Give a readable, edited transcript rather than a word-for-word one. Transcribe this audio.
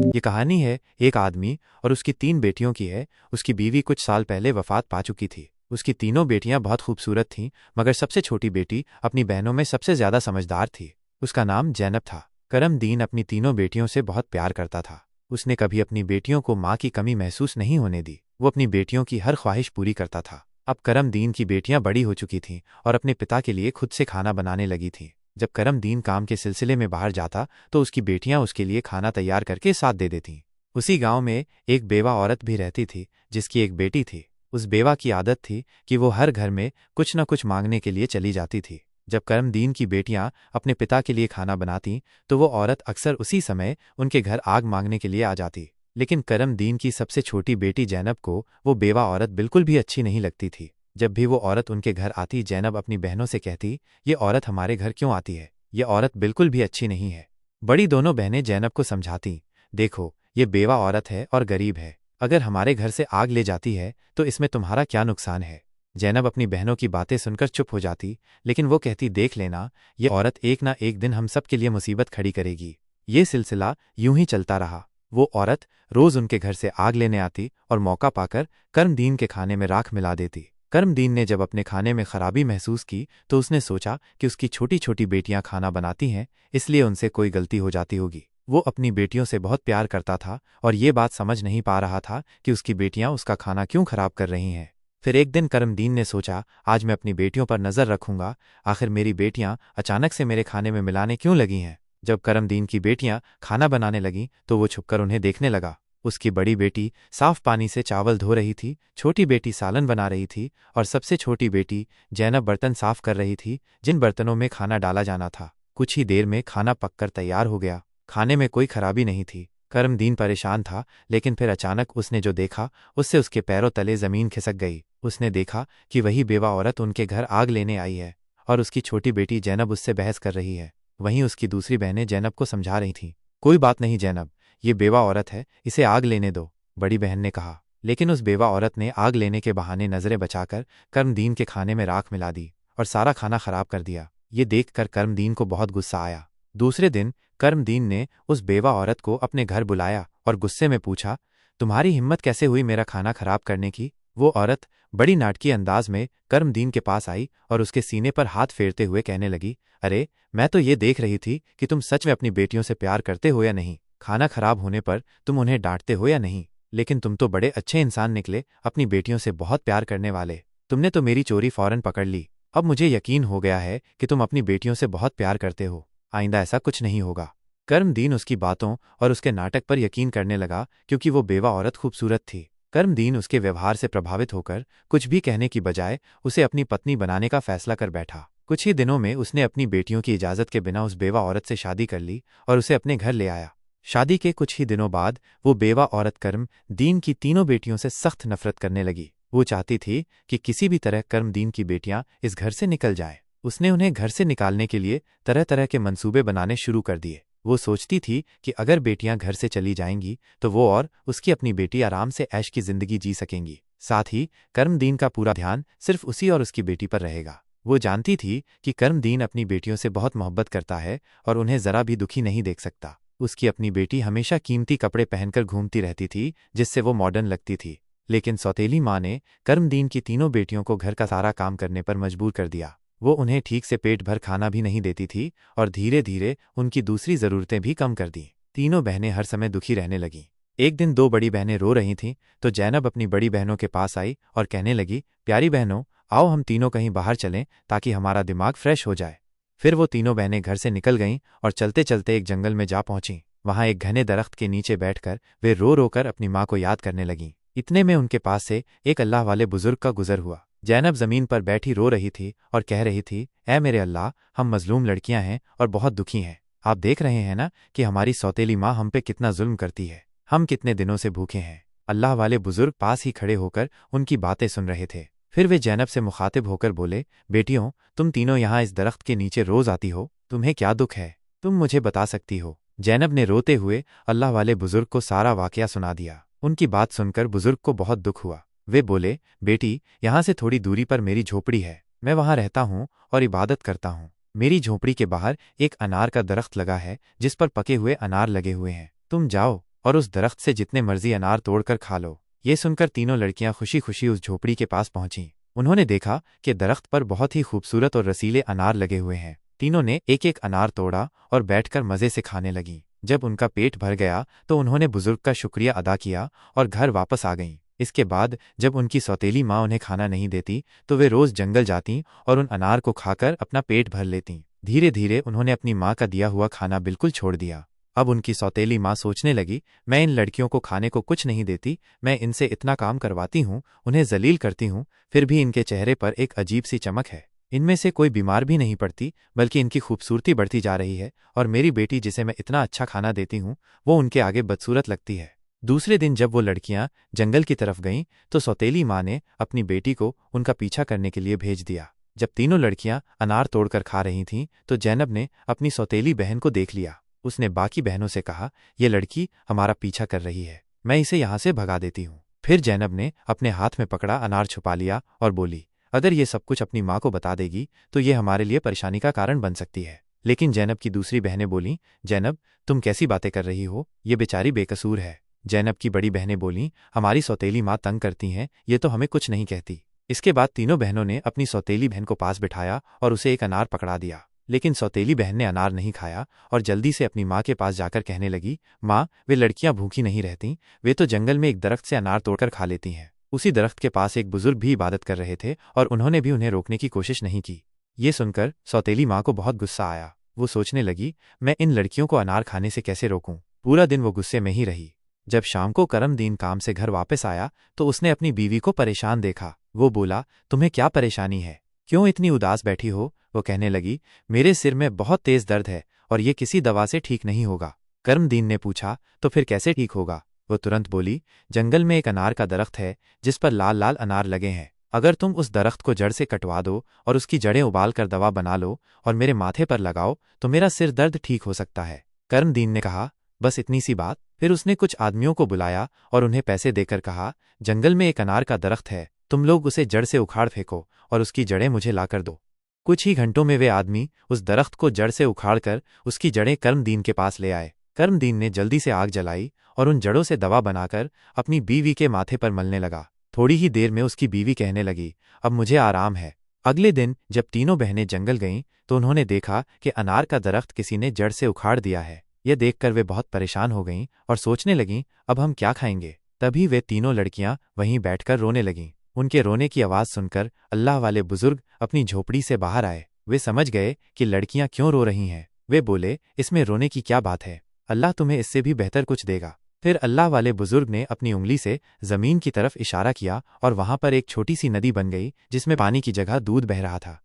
ये कहानी है एक आदमी और उसकी 3 बेटियों की है। उसकी बीवी कुछ साल पहले वफात पा चुकी थी। उसकी तीनों बेटियां बहुत खूबसूरत थीं, मगर सबसे छोटी बेटी अपनी बहनों में सबसे ज्यादा समझदार थी। उसका नाम जैनब था। करमदीन अपनी तीनों बेटियों से बहुत प्यार करता था। उसने कभी अपनी बेटियों को माँ की कमी महसूस नहीं होने दी। वो अपनी बेटियों की हर ख्वाहिश पूरी करता था। अब करमदीन की बेटियां बड़ी हो चुकी थीं और अपने पिता के लिए खुद से खाना बनाने लगी थीं। जब करमदीन काम के सिलसिले में बाहर जाता तो उसकी बेटियां उसके लिए खाना तैयार करके साथ दे देतीं। उसी गांव में एक बेवा औरत भी रहती थी जिसकी एक बेटी थी। उस बेवा की आदत थी कि वो हर घर में कुछ न कुछ मांगने के लिए चली जाती थी। जब करमदीन की बेटियां अपने पिता के लिए खाना बनातीं तो वो औरत अक्सर उसी समय उनके घर आग मांगने के लिए आ जाती। लेकिन करमदीन की सबसे छोटी बेटी जैनब को वो बेवा औरत बिल्कुल भी अच्छी नहीं लगती थी। जब भी वो औरत उनके घर आती, जैनब अपनी बहनों से कहती, ये औरत हमारे घर क्यों आती है? ये औरत बिल्कुल भी अच्छी नहीं है। बड़ी दोनों बहनें जैनब को समझाती, देखो ये बेवा औरत है और गरीब है, अगर हमारे घर से आग ले जाती है तो इसमें तुम्हारा क्या नुकसान है? जैनब अपनी बहनों की बातें सुनकर चुप हो जाती, लेकिन वो कहती, देख लेना, ये औरत एक ना एक दिन हम सब के लिए मुसीबत खड़ी करेगी। ये सिलसिला यूं ही चलता रहा। वो औरत रोज उनके घर से आग लेने आती और मौका पाकर करमदीन के खाने में राख मिला देती। करमदीन ने जब अपने खाने में खराबी महसूस की तो उसने सोचा कि उसकी छोटी छोटी बेटियां खाना बनाती हैं, इसलिए उनसे कोई गलती हो जाती होगी। वो अपनी बेटियों से बहुत प्यार करता था और ये बात समझ नहीं पा रहा था कि उसकी बेटियां उसका खाना क्यों खराब कर रही हैं। फिर एक दिन करमदीन ने सोचा, आज मैं अपनी बेटियों पर नजर रखूंगा, आखिर मेरी बेटियां अचानक से मेरे खाने में मिलाने क्यों लगी हैं। जब करमदीन की बेटियां खाना बनाने लगीं तो वो छुपकर उन्हें देखने लगा। उसकी बड़ी बेटी साफ पानी से चावल धो रही थी, छोटी बेटी सालन बना रही थी और सबसे छोटी बेटी जैनब बर्तन साफ कर रही थी, जिन बर्तनों में खाना डाला जाना था। कुछ ही देर में खाना पककर तैयार हो गया। खाने में कोई खराबी नहीं थी। करमदीन परेशान था, लेकिन फिर अचानक उसने जो देखा उससे उसके पैरों तले जमीन खिसक गई। उसने देखा कि वही बेवा औरत उनके घर आग लेने आई है और उसकी छोटी बेटी जैनब उससे बहस कर रही है। वहीं उसकी दूसरी बहनें जैनब को समझा रही थीं, कोई बात नहीं जैनब, ये बेवा औरत है, इसे आग लेने दो, बड़ी बहन ने कहा। लेकिन उस बेवा औरत ने आग लेने के बहाने नजरें बचाकर करमदीन के खाने में राख मिला दी और सारा खाना खराब कर दिया। ये देखकर करमदीन को बहुत गुस्सा आया। दूसरे दिन करमदीन ने उस बेवा औरत को अपने घर बुलाया और गुस्से में पूछा, तुम्हारी हिम्मत कैसे हुई मेरा खाना खराब करने की? वो औरत बड़ी नाटकीय अंदाज में करमदीन के पास आई और उसके सीने पर हाथ फेरते हुए कहने लगी, अरे मैं तो ये देख रही थी कि तुम सच में अपनी बेटियों से प्यार करते हो या नहीं। खाना खराब होने पर तुम उन्हें डांटते हो या नहीं, लेकिन तुम तो बड़े अच्छे इंसान निकले, अपनी बेटियों से बहुत प्यार करने वाले। तुमने तो मेरी चोरी फौरन पकड़ ली। अब मुझे यकीन हो गया है कि तुम अपनी बेटियों से बहुत प्यार करते हो। आइंदा ऐसा कुछ नहीं होगा। करमदीन उसकी बातों और उसके नाटक पर यकीन करने लगा, क्योंकि वो बेवा औरत खूबसूरत थी। करमदीन उसके व्यवहार से प्रभावित होकर कुछ भी कहने की बजाय उसे अपनी पत्नी बनाने का फैसला कर बैठा। कुछ ही दिनों में उसने अपनी बेटियों की इजाज़त के बिना उस बेवा औरत से शादी कर ली और उसे अपने घर ले आया। शादी के कुछ ही दिनों बाद वो बेवा औरत करमदीन की तीनों बेटियों से सख्त नफरत करने लगी। वो चाहती थी कि किसी भी तरह करमदीन की बेटियां इस घर से निकल जाएं। उसने उन्हें घर से निकालने के लिए तरह तरह के मंसूबे बनाने शुरू कर दिए। वो सोचती थी कि अगर बेटियां घर से चली जाएंगी तो वो और उसकी अपनी बेटी आराम से ऐश की जिंदगी जी सकेंगी। साथ ही करमदीन का पूरा ध्यान सिर्फ उसी और उसकी बेटी पर रहेगा। वो जानती थी कि करमदीन अपनी बेटियों से बहुत मोहब्बत करता है और उन्हें जरा भी दुखी नहीं देख सकता। उसकी अपनी बेटी हमेशा कीमती कपड़े पहनकर घूमती रहती थी, जिससे वो मॉडर्न लगती थी। लेकिन सौतेली माँ ने करमदीन की तीनों बेटियों को घर का सारा काम करने पर मजबूर कर दिया। वो उन्हें ठीक से पेट भर खाना भी नहीं देती थी और धीरे धीरे उनकी दूसरी ज़रूरतें भी कम कर दी। तीनों बहनें हर समय दुखी रहने लगीं। एक दिन 2 बड़ी बहनें रो रही थीं तो जैनब अपनी बड़ी बहनों के पास आई और कहने लगी, प्यारी बहनों, आओ हम तीनों कहीं बाहर चलें ताकि हमारा दिमाग फ्रेश हो जाए। फिर वो तीनों बहनें घर से निकल गईं और चलते चलते एक जंगल में जा पहुंचीं। वहां एक घने दरख्त के नीचे बैठकर वे रो रो कर अपनी माँ को याद करने लगीं। इतने में उनके पास से एक अल्लाह वाले बुजुर्ग का गुजर हुआ। जैनब जमीन पर बैठी रो रही थी और कह रही थी, ऐ मेरे अल्लाह, हम मजलूम लड़कियां हैं और बहुत दुखी हैं। आप देख रहे हैं ना कि हमारी सौतेली माँ हम पे कितना जुल्म करती है। हम कितने दिनों से भूखे हैं। अल्लाह वाले बुजुर्ग पास ही खड़े होकर उनकी बातें सुन रहे थे। फिर वे जैनब से मुखातिब होकर बोले, बेटियों, तुम तीनों यहाँ इस दरख्त के नीचे रोज आती हो, तुम्हें क्या दुख है? तुम मुझे बता सकती हो? जैनब ने रोते हुए अल्लाह वाले बुजुर्ग को सारा वाकया सुना दिया। उनकी बात सुनकर बुजुर्ग को बहुत दुख हुआ। वे बोले, बेटी, यहाँ से थोड़ी दूरी पर मेरी झोपड़ी है, मैं वहाँ रहता हूँ और इबादत करता हूँ। मेरी झोपड़ी के बाहर एक अनार का दरख्त लगा है जिस पर पके हुए अनार लगे हुए हैं। तुम जाओ और उस दरख्त से जितने मर्जी अनार तोड़कर खा लो। ये सुनकर तीनों लड़कियां खुशी खुशी उस झोपड़ी के पास पहुंचीं। उन्होंने देखा कि दरख्त पर बहुत ही खूबसूरत और रसीले अनार लगे हुए हैं। तीनों ने एक एक अनार तोड़ा और बैठकर मज़े से खाने लगीं। जब उनका पेट भर गया तो उन्होंने बुजुर्ग का शुक्रिया अदा किया और घर वापस आ गईं। इसके बाद जब उनकी सौतेली माँ उन्हें खाना नहीं देती तो वे रोज़ जंगल जातीं और उन अनार को खाकर अपना पेट भर लेतीं। धीरे धीरे उन्होंने अपनी माँ का दिया हुआ खाना बिल्कुल छोड़ दिया। अब उनकी सौतेली माँ सोचने लगी, मैं इन लड़कियों को खाने को कुछ नहीं देती, मैं इनसे इतना काम करवाती हूँ, उन्हें जलील करती हूँ, फिर भी इनके चेहरे पर एक अजीब सी चमक है। इनमें से कोई बीमार भी नहीं पड़ती, बल्कि इनकी खूबसूरती बढ़ती जा रही है, और मेरी बेटी जिसे मैं इतना अच्छा खाना देती हूँ वो उनके आगे बदसूरत लगती है। दूसरे दिन जब वो लड़कियां जंगल की तरफ गईं तो सौतेली माँ ने अपनी बेटी को उनका पीछा करने के लिए भेज दिया। जब तीनों लड़कियां अनार तोड़कर खा रही थीं तो जैनब ने अपनी सौतेली बहन को देख लिया। उसने बाकी बहनों से कहा, ये लड़की हमारा पीछा कर रही है, मैं इसे यहाँ से भगा देती हूँ। फिर जैनब ने अपने हाथ में पकड़ा अनार छुपा लिया और बोली, अगर ये सब कुछ अपनी माँ को बता देगी तो ये हमारे लिए परेशानी का कारण बन सकती है। लेकिन जैनब की दूसरी बहनें बोलीं, जैनब तुम कैसी बातें कर रही हो, ये बेचारी बेकसूर है। जैनब की बड़ी बहनें बोलीं, हमारी सौतेली माँ तंग करती हैं, ये तो हमें कुछ नहीं कहती। इसके बाद तीनों बहनों ने अपनी सौतेली बहन को पास बिठाया और उसे एक अनार पकड़ा दिया। लेकिन सौतेली बहन ने अनार नहीं खाया और जल्दी से अपनी माँ के पास जाकर कहने लगी, माँ वे लड़कियां भूखी नहीं रहती, वे तो जंगल में एक दरख्त से अनार तोड़कर खा लेती हैं। उसी दरख्त के पास एक बुजुर्ग भी इबादत कर रहे थे और उन्होंने भी उन्हें रोकने की कोशिश नहीं की। ये सुनकर सौतेली माँ को बहुत गुस्सा आया। वो सोचने लगी, मैं इन लड़कियों को अनार खाने से कैसे रोकूं। पूरा दिन वो गुस्से में ही रही। जब शाम को करमदीन काम से घर वापस आया तो उसने अपनी बीवी को परेशान देखा। वो बोला, तुम्हें क्या परेशानी है, क्यों इतनी उदास बैठी हो। वो कहने लगी, मेरे सिर में बहुत तेज दर्द है और ये किसी दवा से ठीक नहीं होगा। करमदीन ने पूछा, तो फिर कैसे ठीक होगा। वो तुरंत बोली, जंगल में एक अनार का दरख्त है जिस पर लाल लाल अनार लगे हैं, अगर तुम उस दरख्त को जड़ से कटवा दो और उसकी जड़ें उबाल कर दवा बना लो और मेरे माथे पर लगाओ तो मेरा सिर दर्द ठीक हो सकता है। करमदीन ने कहा, बस इतनी सी बात। फिर उसने कुछ आदमियों को बुलाया और उन्हें पैसे देकर कहा, जंगल में एक अनार का दरख्त है, तुम लोग उसे जड़ से उखाड़ फेंको और उसकी जड़ें मुझे लाकर दो। कुछ ही घंटों में वे आदमी उस दरख्त को जड़ से उखाड़कर उसकी जड़ें करमदीन के पास ले आए। करमदीन ने जल्दी से आग जलाई और उन जड़ों से दवा बनाकर अपनी बीवी के माथे पर मलने लगा। थोड़ी ही देर में उसकी बीवी कहने लगी, अब मुझे आराम है। अगले दिन जब तीनों बहनें जंगल गईं तो उन्होंने देखा कि अनार का दरख्त किसी ने जड़ से उखाड़ दिया है। यह देखकर वे बहुत परेशान हो गईं और सोचने लगीं, अब हम क्या खाएंगे। तभी वे तीनों लड़कियां वहीं बैठकर रोने लगीं। उनके रोने की आवाज़ सुनकर अल्लाह वाले बुजुर्ग अपनी झोपड़ी से बाहर आए। वे समझ गए कि लड़कियां क्यों रो रही हैं। वे बोले, इसमें रोने की क्या बात है, अल्लाह तुम्हें इससे भी बेहतर कुछ देगा। फिर अल्लाह वाले बुजुर्ग ने अपनी उंगली से ज़मीन की तरफ इशारा किया और वहां पर एक छोटी सी नदी बन गई जिसमें पानी की जगह दूध बह रहा था।